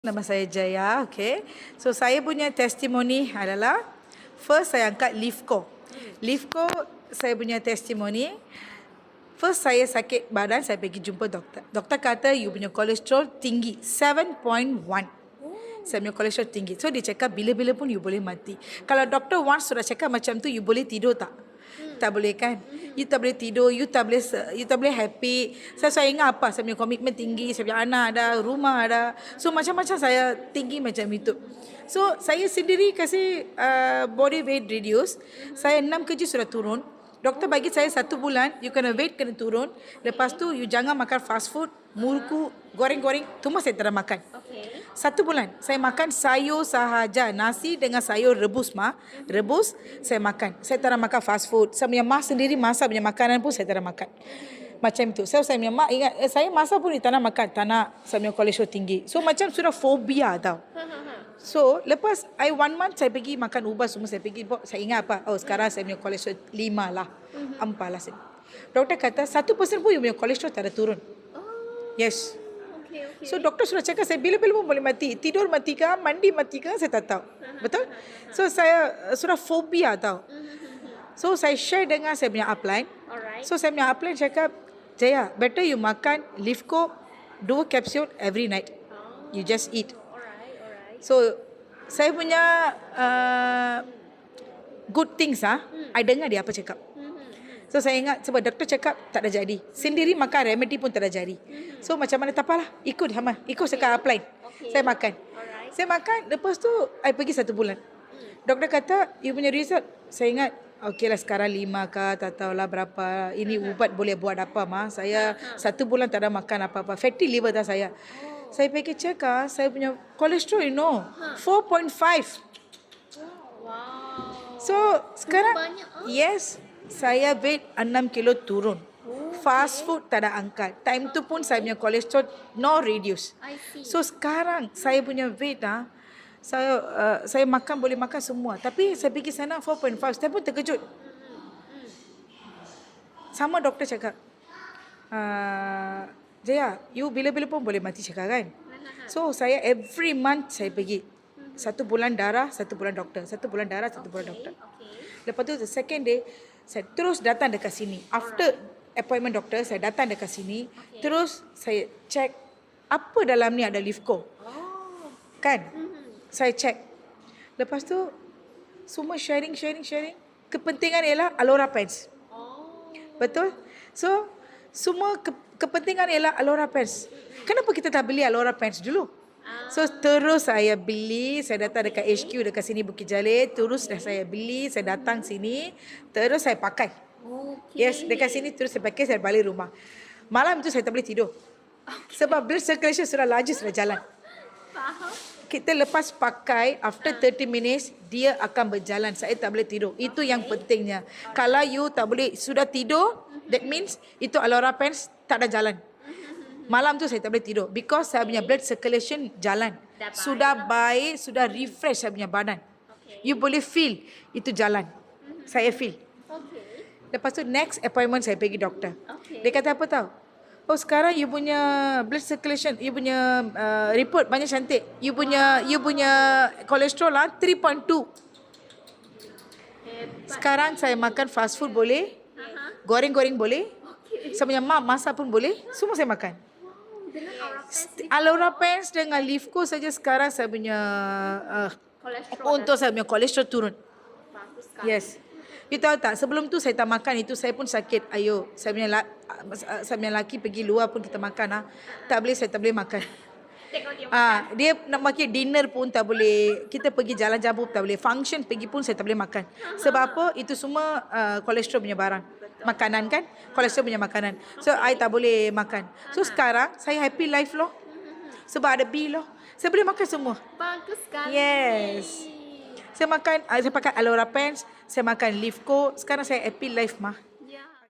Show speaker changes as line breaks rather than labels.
Nama saya Jaya, okay. So saya punya testimoni adalah first saya angkat Livco. Livco saya punya testimoni. First saya sakit badan, saya pergi jumpa doktor. Doktor kata you punya kolesterol tinggi 7.1. Saya punya kolesterol tinggi. So dia cakap bila-bila pun you boleh mati. Kalau doktor once sudah cakap macam tu, you boleh tidur tak? Tak boleh kan? You tak boleh tidur, you tak boleh happy. Saya ingat apa? Saya punya komitmen tinggi, saya punya anak ada, rumah ada. So macam-macam saya tinggi macam itu. So saya sendiri kasih body weight reduce. Saya 6 kg sudah turun. Doktor bagi saya 1 bulan, you kena weight kena turun. Lepas tu you jangan makan fast food, murku, goreng-goreng, semua saya tak makan. 1 bulan saya makan sayur sahaja, nasi dengan sayur rebus rebus saya makan. Saya tak makan fast food. Saya punya mak sendiri masak punya makanan pun saya tak makan. Macam itu. Saya punya mak ingat saya masak pun tak nak makan, tak nak, saya punya kolesterol tinggi. So macam sudah fobia tau. So lepas 1 month saya pergi makan ubat semua, saya pergi, saya ingat apa? Oh sekarang saya punya kolesterol 5 lah, 4 lah. Doktor kata 1% pun you punya kolesterol tak ada turun. Yes. So doktor sudah cakap saya bila-bila pun boleh mati. Tidur mati ke, mandi mati ke, saya tak tahu. Betul? So saya sudah fobia tau. So saya share dengan saya punya upline. So saya punya upline cakap, Jaya, better you makan Livco 2 capsule every night. You just eat. So saya punya good things I dengar dia apa cakap. So saya ingat sebab doktor cakap tak ada jadi. Sendiri makan remedy pun tak ada jadi. So macam mana tak apalah, ikut cakap upline. Saya makan. Saya makan, lepas tu I pergi 1 bulan. Doktor kata you punya result. Saya ingat okeylah sekarang 5 ke, tak tahulah berapa. Ini ubat boleh buat apa saya 1 bulan tak ada makan apa-apa. Fatty liver dah saya. Saya pergi check saya punya kolesterol 4.5. So sekarang yes, saya weight 6 kilo turun. Fast food tak ada angkat. Time tu pun saya punya kolesterol no reduce. So sekarang saya punya weight saya makan boleh makan semua. Tapi saya pergi sana 4.5. Saya pun terkejut. Sama doktor cakap, Jaya, you bila-bila pun boleh mati cakap kan. So saya every month saya pergi. 1 bulan darah, 1 bulan doktor. 1 bulan darah, 1 bulan doktor. Lepas tu the second day, saya terus datang dekat sini. After appointment doktor, saya datang dekat sini. Terus saya check apa dalam ni ada Livco. Kan? Saya check. Lepas tu semua sharing. Kepentingan ialah Alora Pens. Betul? So semua kepentingan ialah Alora Pens. Kenapa kita tak beli Alora Pens dulu? So terus saya beli, saya datang dekat HQ dekat sini Bukit Jalil, terus dah saya beli, saya datang sini, terus saya pakai. Yes, dekat sini terus saya pakai, saya balik rumah. Malam itu saya tak boleh tidur. Sebab blood circulation sudah laju, sudah jalan. Kita lepas pakai, after 30 minutes, dia akan berjalan. Saya tak boleh tidur. Itu yang pentingnya. Kalau you tak boleh, sudah tidur, that means itu Alora Pens tak ada jalan. Malam tu saya tak boleh tidur. Because saya punya blood circulation jalan. Sudah baik, sudah refresh saya punya badan. You boleh feel itu jalan. Saya feel. Lepas tu next appointment saya pergi doktor. Dia kata apa tahu? Oh sekarang you punya blood circulation, you punya report banyak cantik. You punya kolesterol 3.2. Sekarang saya makan fast food boleh. Goreng-goreng boleh. Saya punya mak masak pun boleh. Semua saya makan. Alora Pens dengan Livco saja sekarang saya punya untuk saya punya kolesterol turun. Yes. You tahu tak, sebelum tu saya tak makan itu, saya pun sakit. Ayo, saya punya laki pergi luar pun kita makan tak boleh, saya tak boleh makan. Dia nak makan dinner pun tak boleh. Kita pergi jalan jambu tak boleh. Function pergi pun saya tak boleh makan. Sebab apa? Itu semua kolesterol punya barang. Makanan kan? Kolesterol punya makanan. So I tak boleh makan. So sekarang saya happy life loh. Sebab ada B loh. Saya boleh makan semua.
Bagus sekali.
Yes. Saya pakai Alora Pens, saya makan Livco. Sekarang saya happy life mah.